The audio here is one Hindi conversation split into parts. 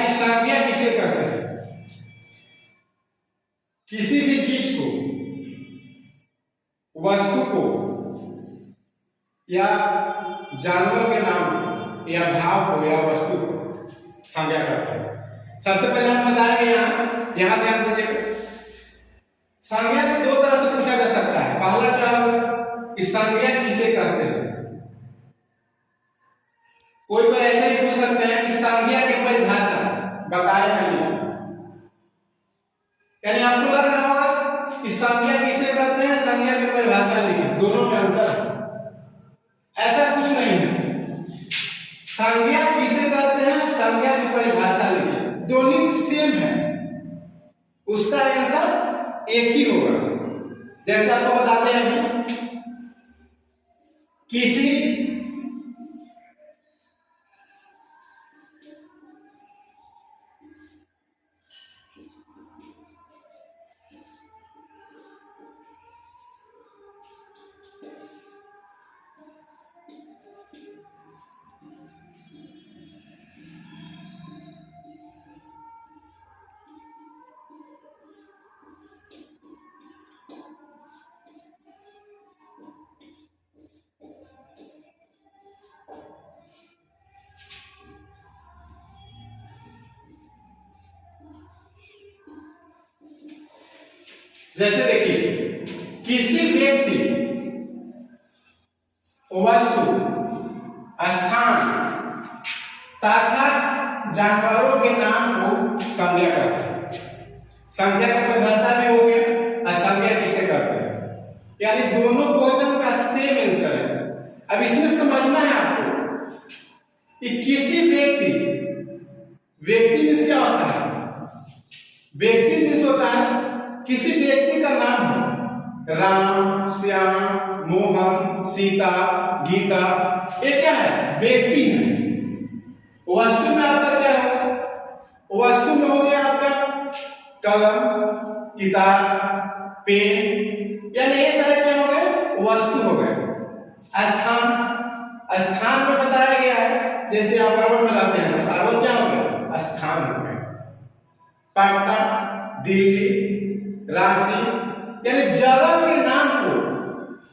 कि संज्ञा किसे कहते हैं? किसी भी चीज को, वस्तु को या जानवर के नाम को या भाव को या वस्तु को संज्ञा कहते हैं। सबसे पहले हम बताएंगे यहां ध्यान दीजिए, संज्ञा को दो तरह से पूछा जा सकता है। पहला क्या होगा कि संज्ञा किसे कहते हैं। कोई कोई ऐसा ही पूछ सकते हैं कि संज्ञा की परिभाषा बताए या लिखिए। यानी आपको लग रहा होगा कि संज्ञा किसे कहते हैं, संज्ञा की परिभाषा लिखिए, दोनों में अंतर है। ऐसा कुछ नहीं है। संज्ञा किसे कहते हैं, संज्ञा की परिभाषा लिखिए, दोनों सेम है, उसका आंसर एक ही होगा। जैसे आपको बताते हैं किसी जैसे देखिए, किसी व्यक्ति, वस्तु, स्थान तथा जानवरों के नाम को संज्ञा कहते हैं। संज्ञा की परिभाषा भी हो गया और संज्ञा किसे कहते हैं, यानी दोनों क्वेश्चन का सेम आंसर है। अब इसमें समझना है आपको कि किसी व्यक्ति, व्यक्ति मीन्स क्या होता है, व्यक्ति मीन्स होता है किसी व्यक्ति का नाम हो, राम, श्याम, मोहन, सीता, गीता, ये क्या है, व्यक्ति है। वस्तु में आपका क्या है, वस्तु में हो गया आपका कलम, किताब, पेन, यानी ये सारे क्या हो गए, वस्तु हो गए। स्थान, स्थान में बताया गया है, जैसे आप अरबन में रहते हैं तो अरबन क्या हो गया, स्थान हो गया। पटना, दिल्ली, रांची, यानी जगह के नाम को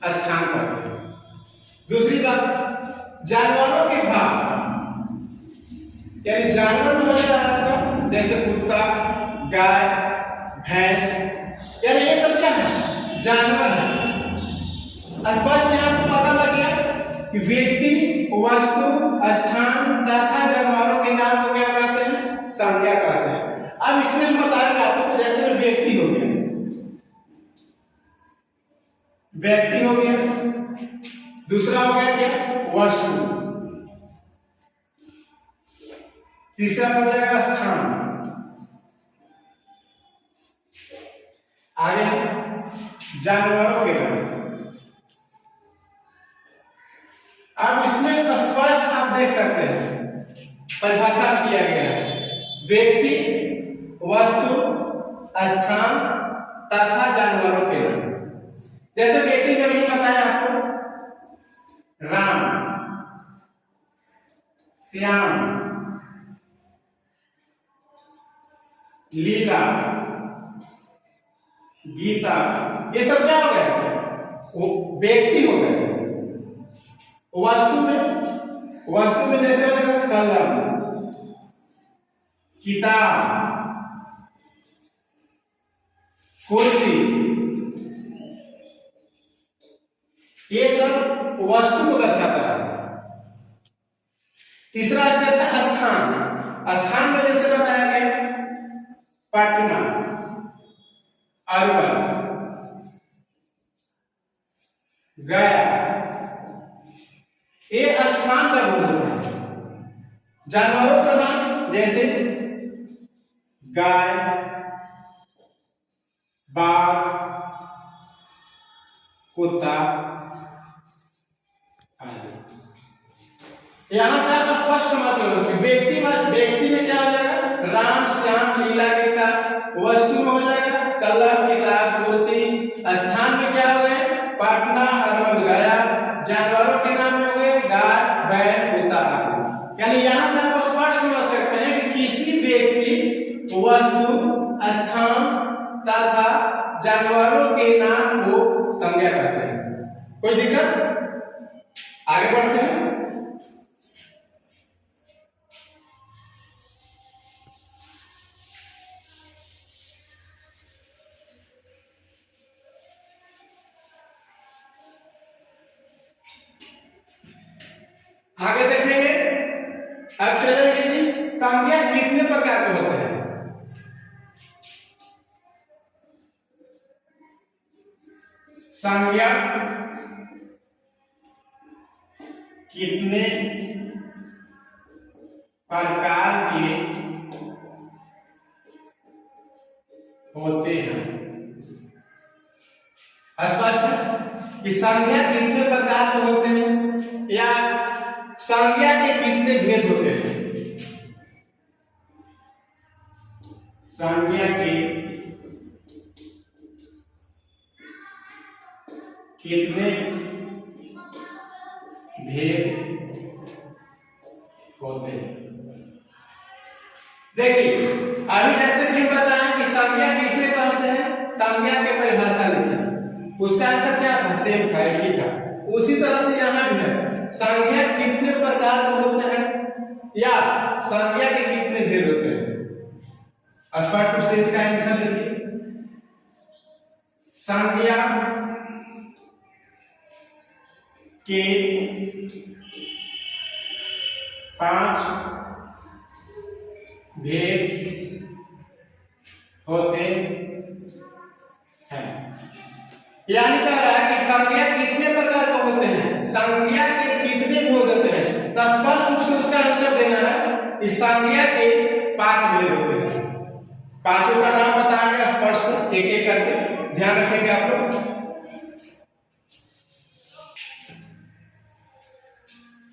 स्थान कहते हैं। दूसरी बात, जानवरों के भाव, यानी जानवर में होता है आपका जैसे कुत्ता, गाय, भैंस, यानी ये सब क्या है, जानवर है। स्पष्ट यहाँ आपको पता लग गया कि व्यक्ति, वस्तु, स्थान तथा जानवरों के नाम को क्या कहते हैं, संज्ञा कहते हैं। अब इसमें हम बताएंगे आपको, जैसे व्यक्ति हो गया, व्यक्ति हो गया, दूसरा हो गया क्या, वस्तु, तीसरा हो जाएगा स्थान, आगे जानवरों के नाम। अब इसमें स्पष्ट आप देख सकते हैं परिभाषा किया गया है, व्यक्ति, वस्तु, स्थान तथा जानवरों के नाम। जैसे व्यक्ति में भी बताया आपको, राम, श्याम, लीला, गीता, ये सब क्या हो गए, वो व्यक्ति हो गए। वस्तु में जैसे हो जाएगा कलम, किताब, कुर्सी, ये सब वस्तु को दर्शाता है। तीसरा कहता है स्थान, स्थान में जैसे बताया गया पटना, अरवल, गया, ये स्थान का बोलता है। जानवरों का नाम जैसे गाय, बाघ, कुत्ता आदि। यहां से आप स्पष्ट समझ लो कि व्यक्ति में क्या हो जाएगा, राम, श्याम, लीला, गीता, वस्तु में हो जाएगा कलम, किताब, कुर्सी, स्थान में क्या हो गए, पटना, अरवल, गया, जानवरों के नाम में हुए गाय, बैल, कुत्ता आदि। यानी यहां से आप स्पष्ट समझ सकते हैं कि किसी व्यक्ति कोई दिक्कत? आगे बढ़ते हैं। आगे देखेंगे, अब चलेंगे कि संज्ञा कितने प्रकार के होते हैं। संज्ञा कितने प्रकार के होते हैं। स्पष्ट है कि संज्ञा कितने प्रकार के होते हैं या संज्ञा के कितने भेद होते हैं। संज्ञा के कितने भेद होते हैं। देखिए, अभी जैसे कि बताएं कि संज्ञा किसे कहते हैं, संज्ञा के परिभाषा लिखी, उसका आंसर क्या था, सेम था, एक ही था। उसी तरह से यहां भी है, संज्ञा कितने प्रकार के होते हैं या संज्ञा के कितने भेद होते हैं। स्पष्ट रूप से इसका आंसर देखिए, संज्ञा के 5 भेद होते हैं। यानी कह रहा है कि संज्ञा कितने प्रकार के होते हैं, संज्ञा के कितने भेद होते हैं। तो स्पष्ट रूप से उसका आंसर देना है कि संज्ञा के 5 भेद होते हैं। पांचों का नाम बताएंगे स्पष्ट एक एक करके, ध्यान रखेंगे आप लोग।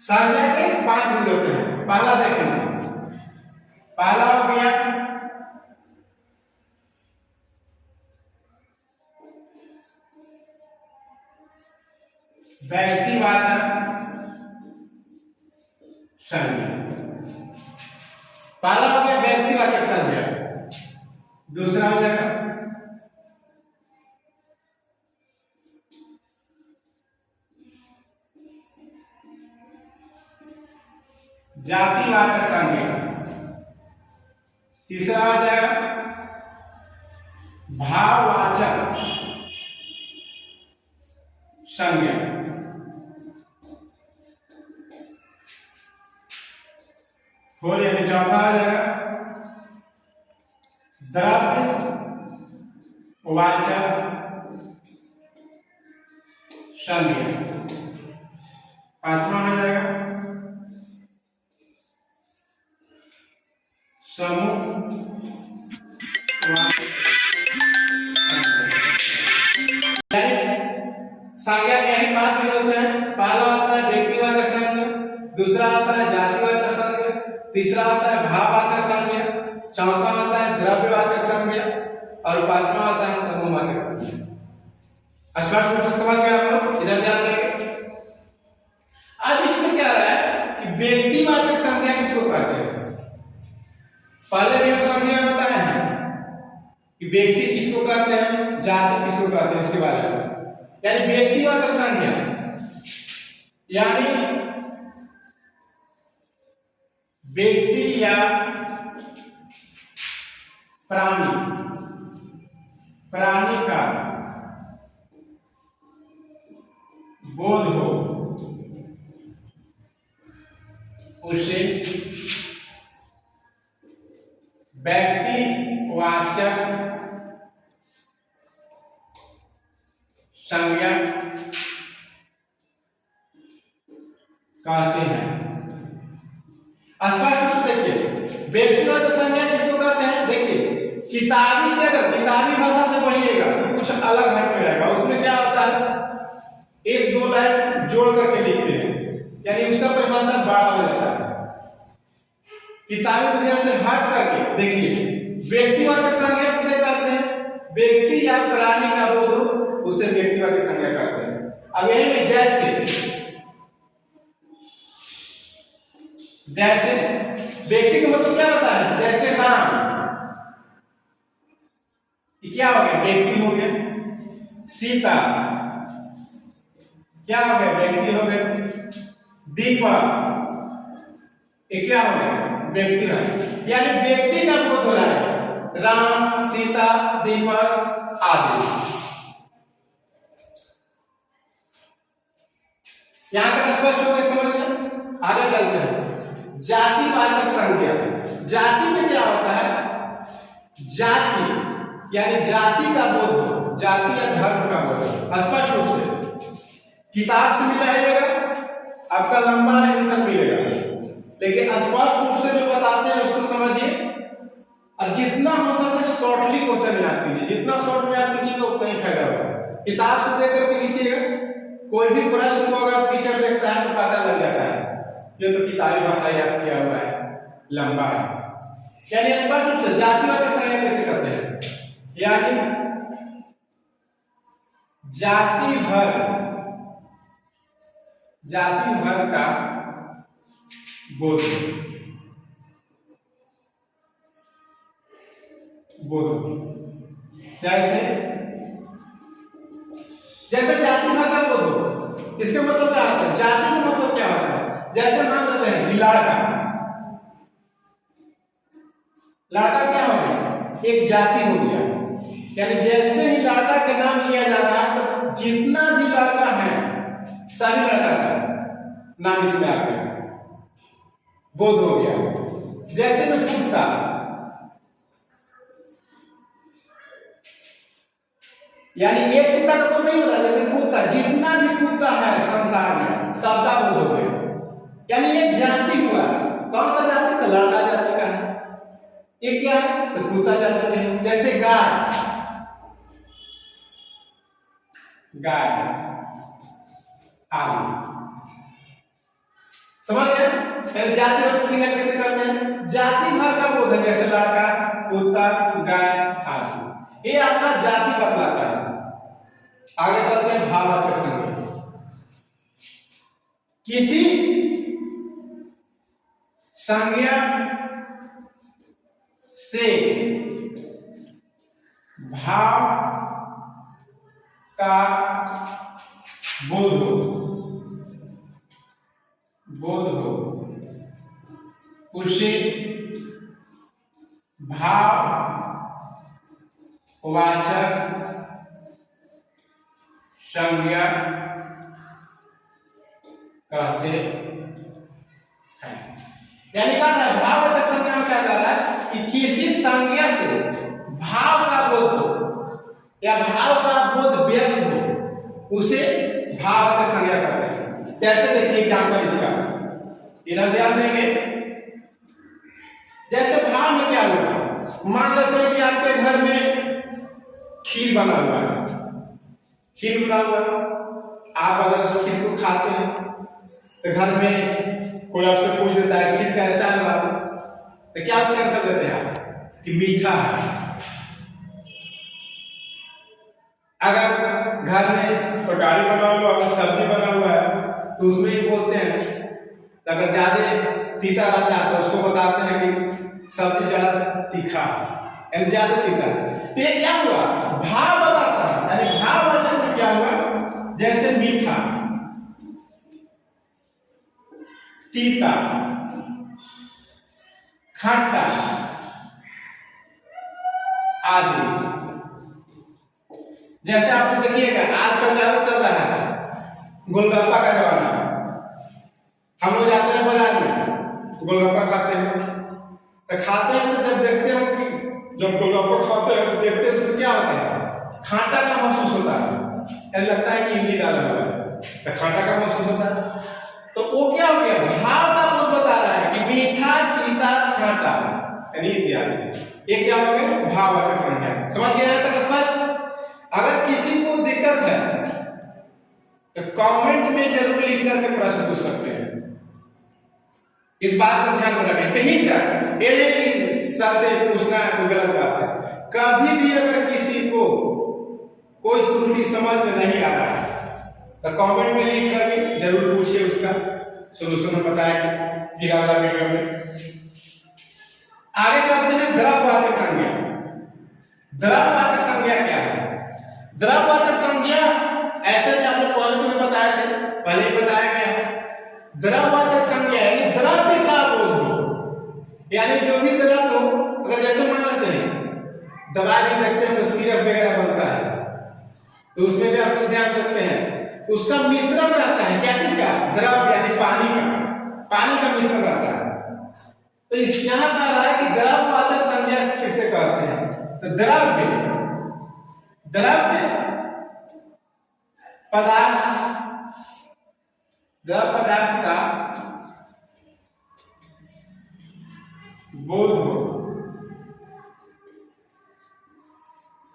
संज्ञा के 5 भेद होते हैं। पहला देखेंगे, पहला हो गया व्यक्तिवाचक संज्ञा। पहला हो गया व्यक्तिवाचक संज्ञा। दूसरा हो जाएगा जातिवाचक संज्ञा। तीसरा हो जाएगा भाववाचक संज्ञा। और यानी चौथा आ जाएगा द्रव्यवाचक संज्ञा। पांचवा आ जाएगा समूह संज्ञा के ही 5 भेद होते हैं। पहला होता है व्यक्तिवाचक संज्ञा, दूसरा होता है जातिवाचक संज्ञा, तीसरा होता है भाववाचक संज्ञा, चौथा होता है द्रव्यवाचक संज्ञा और पांचवा होता है समूहवाचक संज्ञा। स्पष्ट रूप से समझ गए आप लोग, इधर ध्यान देंगे। अब इसमें क्या रहा है कि व्यक्तिवाचक संज्ञा किसको कहते हैं। पहले भी हम संज्ञा बताए हैं कि व्यक्ति किसको कहते हैं, जाति किसको कहते हैं, उसके बारे में। यानी व्यक्तिवाचक संज्ञा यानी व्यक्ति या प्राणी का बोध हो उसे व्यक्तिवाचक संज्ञा कहते हैं। स्पष्ट रूप से देखिए, व्यक्तिवाचक संज्ञा किसको कहते हैं। देखिए, किताबी से अगर किताबी भाषा से पढ़िएगा तो कुछ अलग हट के रहेगा। उसमें क्या होता है, 1-2 लाइन जोड़ करके लिखते हैं, यानी उसका परिभाषा बड़ा हो जाता है। किताबी दुनिया से हट करके देखिए, व्यक्तिवाचक संज्ञा किसे कहते हैं, व्यक्ति या प्राणी का बोध हो उसे व्यक्तिवाचक संज्ञा कहते हैं। अब यही में जैसे व्यक्ति का मतलब क्या होता है, जैसे राम, ये क्या हो गया, व्यक्ति हो गया। सीता, क्या हो गया? व्यक्ति हो गए। दीपक, ये क्या हो गया? व्यक्ति है, यानी व्यक्ति का बोध हो रहा है। राम, सीता, दीपक आदि। यहां तक स्पष्ट हो गया, समझ गए? आगे चलते हैं। जातिवाचक संज्ञा। जाति में क्या होता है? जाति यानी जाति का बोध हो, जाति या धर्म का बोध हो। स्पष्ट रूप से किताब से मिला है, आपका लंबा आंसर मिलेगा, लेकिन स्पष्ट रूप से जो बताते हैं उसको समझिए, और जितना हो सके शॉर्टली क्वेश्चन याद कीजिए। जितना शॉर्ट में याद कीजिएगा उतना ही फायदा होगा। किताब से देख करके लिखिएगा, कोई भी प्रश्न को अगर टीचर देखता है तो पता लग जाता है ये तो किताबी भाषा याद किया हुआ है, लंबा है। यानी स्पष्ट रूप से जातिवाचक संज्ञा कैसे करते हैं? यानी जाति भर का बोध जैसे जाति भर का बोध हो, इसके मतलब क्या होता है? जाति का मतलब क्या होता है? जैसे मान लेते हैं लड़का क्या हो गया? एक जाति हो गया। यानी जैसे ही लड़का के नाम लिया जा रहा है तो जितना भी लड़का है सभी लड़का का नाम इसमें आ गया, बोध हो गया। जैसे में कुत्ता, यानी एक कुत्ता का बोध नहीं हो रहा, जैसे कुत्ता, जितना भी कुत्ता है संसार में सबका बोध हो गया। यानी एक जाति हुआ। कौन सा जाति? तो लड़का जाति का है। ये क्या है? तो कुत्ता जाति का है। जैसे गाय आदि, समझ गए? फिर जातिवाचक संज्ञा कैसे करते हैं? जाति भर का बोध है, जैसे लड़का, कुत्ता, गाय आदि। ये आपका जाति बतलाता है। आगे चलते हैं भाववाचक संज्ञा। किसी संज्ञा से भाव का बोध हो उसे भाववाचक संज्ञा कहते हैं। यानी क्या है? भाववाचक संज्ञा में क्या कह रहा है कि किसी संज्ञा से भाव का बोध हो या भाव का बोध व्यक्त हो उसे भाववाचक संज्ञा कहते हैं। जैसे देखिए एग्जाम्पल इसका, इधर ध्यान देंगे। जैसे भाव में क्या होगा? मान लेते हैं कि आपके घर में खीर बना हुआ है, आप अगर उस खीर को खाते हैं तो घर में कोई आपसे पूछ देता है खीर कैसा है बाबू, तो क्या उसका आंसर देते हैं आप कि मीठा है। अगर घर में तरकारी बना हुआ है, सब्जी बना हुआ है तो उसमें ही बोलते हैं, तो अगर ज्यादा तीता रहता है तो उसको बताते हैं कि सब्जी ज्यादा तीखा है, ज्यादा तीखा। तो ये क्या हुआ? भाव बताता है। यानी भाववाचक में क्या हुआ? जैसे मीठा, तीता, खट्टा आदि। जैसे आप देखिएगा आजकल ज्यादा चल रहा है गोलगप्पा का जमाना। हम लोग जाते हैं बाजार में गोलगप्पा खाते हैं, तो जब देखते हैं कि जब गोलगप्पा खाते हैं तो देखते हैं उसमें क्या होता है? खाटा का महसूस होता है, यानी लगता है कि इमली डाला हुआ है, तो खाटा का महसूस होता है। तो वो क्या हो गया? भाव का बोध बता रहा है कि मीठा, तीता, खाटा यानी इत्यादि। ये क्या हो गया? भाववाचक संज्ञा। समझ गए यहाँ तक स्पष्ट? अगर किसी को दिक्कत है तो कमेंट में जरूर लिख करके प्रश्न पूछ सकते हैं। इस बात को ध्यान में रखें। कहीं जाए ये नहीं कि सर से पूछना कोई गलत बात है। कभी भी अगर किसी को कोई त्रुटि समझ में नहीं आ रहा है तो कमेंट में लिख करके जरूर पूछिए, उसका सॉल्यूशन हम बताएंगे फिर अगला वीडियो में। आगे चलते हैं द्रव्यवाचक संज्ञा। द्रव्यवाचक संज्ञा क्या है? द्रव्यवाचक संज्ञा ऐसे भी आप लोग कॉलेज में बताए थे पहले ही बताया गया। द्रववाचक संज्ञा यानी द्रव्य का बोध हो, यानी जो भी द्रव्य हो, अगर जैसे मान लेते हैं दवाई भी देखते हैं तो सिरप वगैरह बनता है, तो उसमें भी आप ध्यान रखते हैं उसका मिश्रण रहता है, क्या चीज का? द्रव्य यानी पानी का मिश्रण रहता है। तो इस यहाँ कह रहा है कि द्रववाचक संज्ञा किसे कहते हैं? तो द्रव्य द्रव पदार्थ का बोध हो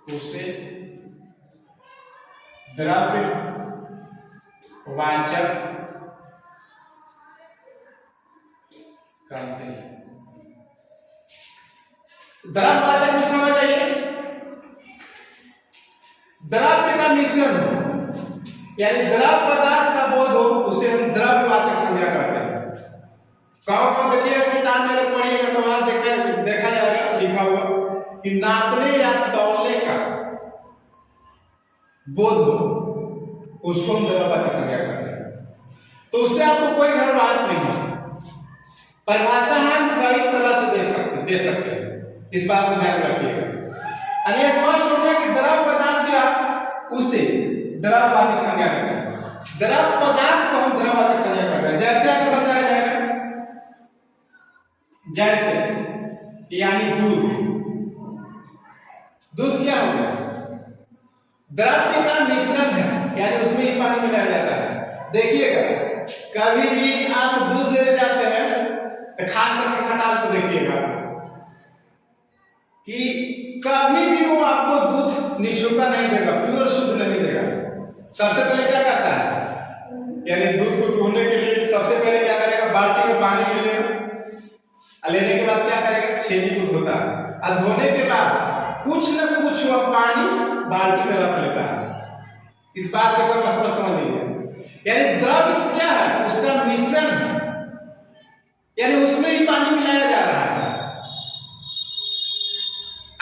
उसे द्रव्य वाचक कहते हैं। द्रववाचक में समझ आइए, द्रव्य का मिश्रण हो यानी द्रव पदार्थ का बोध हो उसे हम द्रव्यवाचक संज्ञा कहते हैं। कहाँ देखिएगा किताब में अगर पढ़िएगा तो वहां देखा जाएगा लिखा हुआ कि नापने या तौलने का बोध हो उसको हम द्रव्यवाचक संज्ञा कहते हैं। तो उससे आपको कोई गड़बड़ नहीं है। परिभाषा हम कई तरह से दे सकते हैं, इस बात को ध्यान रखिएगा। अन्य स्पष्ट हो गया कि द्रव पदार्थ क्या उसे द्रववाचक संज्ञा कहते हैं। द्रव पदार्थ को हम द्रववाचक संज्ञा कहते हैं। जैसे आगे बताया जाएगा, जैसे यानी दूध क्या हो गया? द्रव्य का मिश्रण है, यानी उसमें ही पानी मिलाया जाता है। देखिएगा कभी भी आप दूध लेने जाते हैं तो खास करके खटाल को देखिएगा कि कभी भी वो आपको दूध निःशुल्क नहीं देगा, प्योर शुद्ध नहीं देगा। सबसे पहले क्या करता है, यानी दूध को ढूंढने के लिए सबसे पहले क्या करेगा, बाल्टी में पानी ले लेगा, लेने के बाद क्या करेगा, छेनी को धोता है, और धोने के बाद कुछ न कुछ वह पानी बाल्टी में रख लेता है। इस बात को एकदम स्पष्ट समझ लीजिए। यानी द्रव्य क्या है, उसका मिश्रण है, यानी उसमें ही पानी मिलाया जा रहा है।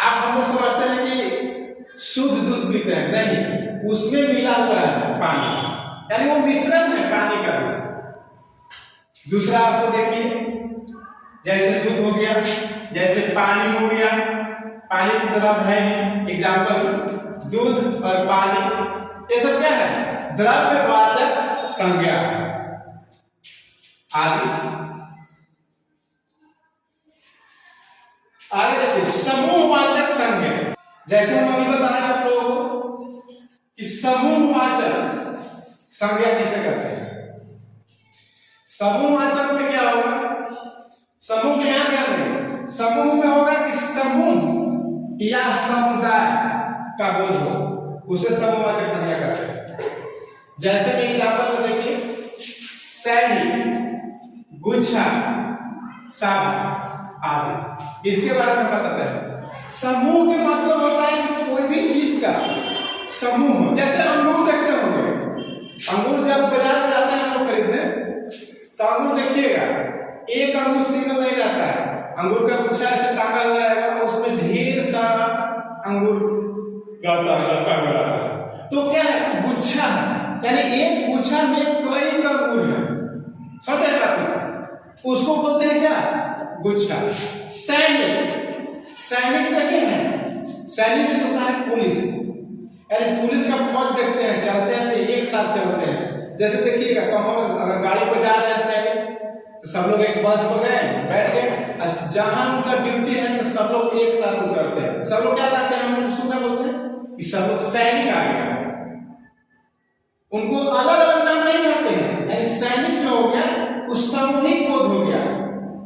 आप हम लोग समझते हैं कि शुद्ध दूध पीते हैं, नहीं, उसमें मिला हुआ है पानी, यानी वो मिश्रण है पानी का दूध। दूसरा आपको देखिए, जैसे दूध हो गया, जैसे पानी हो गया, पानी की तरफ है एग्जाम्पल दूध और पानी, ये सब क्या है, द्रव्यवाचक संज्ञा। आगे देखिए समूहवाचक संज्ञा। जैसे हम अभी बताया आप लोगों को कि समूहवाचक संज्ञा किसे कहते हैं। समूहवाचक में क्या होगा, समूह में क्या ध्यान देंगे, समूह में होगा कि समूह या समुदाय का बोध हो उसे समूहवाचक संज्ञा कहते हैं। जैसे कि एग्जाम्पल में देखिए, सैनिक, गुच्छा, साब आदि, इसके बारे में बताते हैं। समूह के मतलब होता है कि कोई भी चीज का समूह, जैसे अंगूर देखते होंगे, अंगूर जब बाजार में जाते हैं हम लोग खरीदने, तो अंगूर देखिएगा एक अंगूर सिंगल नहीं रहता है, अंगूर का गुच्छा ऐसे टांगा हुआ रहेगा और उसमें ढेर सारा अंगूर रहता है। तो क्या है, गुच्छा है, यानी एक गुच्छा में कई अंगूर है, समझ रहे हैं, उसको बोलते हैं क्या, गुच्छा। सैनिक देखे हैं, सैनिक में होता है पुलिस, यानी पुलिस का फौज देखते हैं, चलते हैं तो एक साथ चलते हैं। जैसे देखिएगा कहीं अगर गाड़ी पर जा रहे हैं सैनिक, तो सब लोग एक बस हो गए, बैठ गए, जहां उनका ड्यूटी है तो सब लोग एक साथ उतरते हैं। सब लोग क्या कहते हैं, हम उसको क्या बोलते हैं कि सब लोग सैनिक आ गए। उनको अलग अलग नाम नहीं रखते हैं, यानी सैनिक जो हो गया उस सामूहिक बोध हो गया।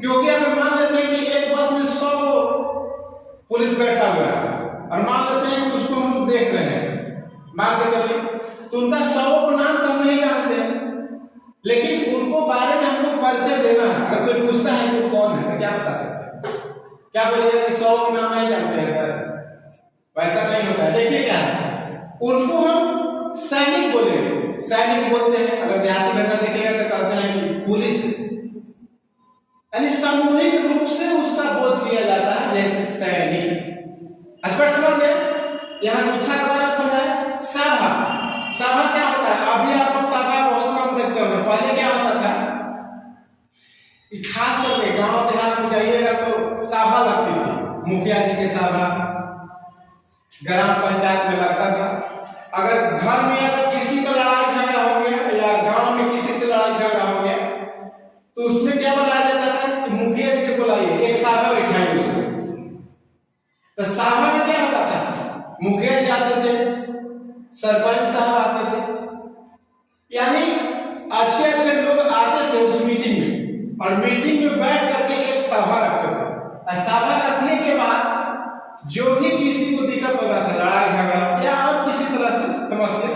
क्योंकि अगर मान लेते हैं कि एक बस में 100 पुलिस बैठा हुआ है और मान लेते हैं कि उसको हम लोग देख रहे हैं, मान के चलिए, तो उनका 100 को नाम तो हम नहीं जानते हैं, लेकिन उनको बारे में हमको परिचय देना है। अगर कोई पूछता है कि वो कौन है तो क्या बता सकते हैं, क्या बोलिएगा कि 100 के नाम नहीं जानते हैं सर, वैसा नहीं होता है। देखिए क्या है, उनको हम सैनिक बोलेंगे, सैनिक बोलते हैं। अगर देहाती भाषा देखिएगा तो कहते हैं कि पुलिस, यानी सामूहिक रूप से उसका बोध किया जाता है, जैसे सैनिक। स्पष्ट समझ गए। यहाँ गुच्छा के बारे में समझाया। सभा, सभा क्या होता है, अभी आप लोग सभा बहुत कम देखते होंगे, सभा लगती थी, मुखिया जी की सभा ग्राम पंचायत में लगता था। अगर घर में अगर किसी का लड़ाई झगड़ा हो गया या गांव में किसी से लड़ाई झगड़ा हो गया तो उसमें क्या बनाया जाता था कि मुखिया जी को बुलाइए, एक सभा बैठाइए उसको। तो सभा में क्या होता था, मुखिया जी आते थे, सरपंच साहब आते थे, यानी अच्छे अच्छे लोग आते थे उस मीटिंग में, और मीटिंग में बैठ करके एक सभा रखते थे। और सभा रखने के बाद जो भी किसी को दिक्कत होता था, लड़ाई झगड़ा या और किसी तरह से समस्या,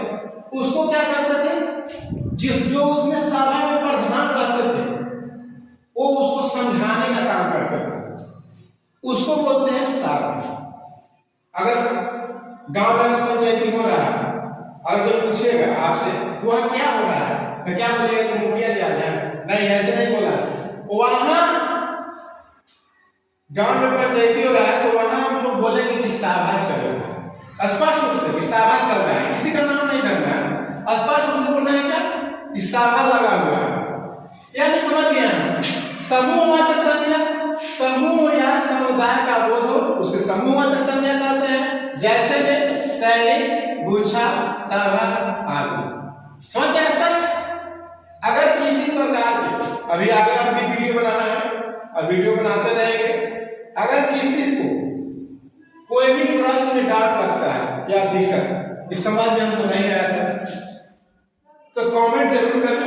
उसको क्या करते थे, जो उसमें सभा में प्रधान रहते थे वो उसको समझाने का काम करते थे, उसको बोलते हैं सभा। अगर गांव में पंचायती हो रहा है, अगर कोई पूछेगा आपसे वहां क्या हो रहा है तो क्या बोलिएगा कि मुखिया जी आते हैं, नहीं ऐसे नहीं बोला। वहां गांव में पंचायती हो रहा है तो वहां हम लोग बोलेंगे कि सभा चल रहा है, स्पष्ट रूप से कि सभा चल रहा है, किसी का नाम नहीं धरना है, स्पष्ट रूप से बोलना है क्या कि सभा लगा हुआ है। यानी समझ गया, समूहवाचक संज्ञा, समूह या समुदाय का बोध हो उसे समूहवाचक संज्ञा कहते हैं, जैसे में शैली, गुच्छा, सभा आदि। समझ गया स्पष्ट। अगर किसी प्रकार के अभी आगे आपकी वीडियो बनाना है और वीडियो बनाते रहेंगे, अगर किसी को कोई भी प्रश्न में डाउट लगता है या दिक्कत इस समझ में हमको नहीं आया सर, तो कमेंट जरूर करें,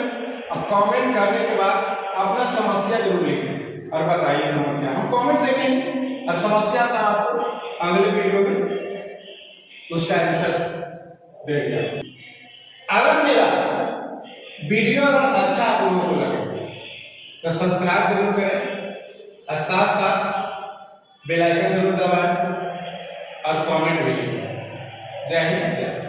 और कमेंट करने के बाद अपना समस्या जरूर लिखें और बताइए समस्या, हम कमेंट देखेंगे और समस्या का आपको अगले वीडियो में उसका आंसर देंगे। अगर मेरा वीडियो अगर अच्छा आप लोगों को लगे तो सब्सक्राइब जरूर करें और साथ साथ बेल आइकन जरूर दबाएं और कमेंट भी लिखें। जय हिंद।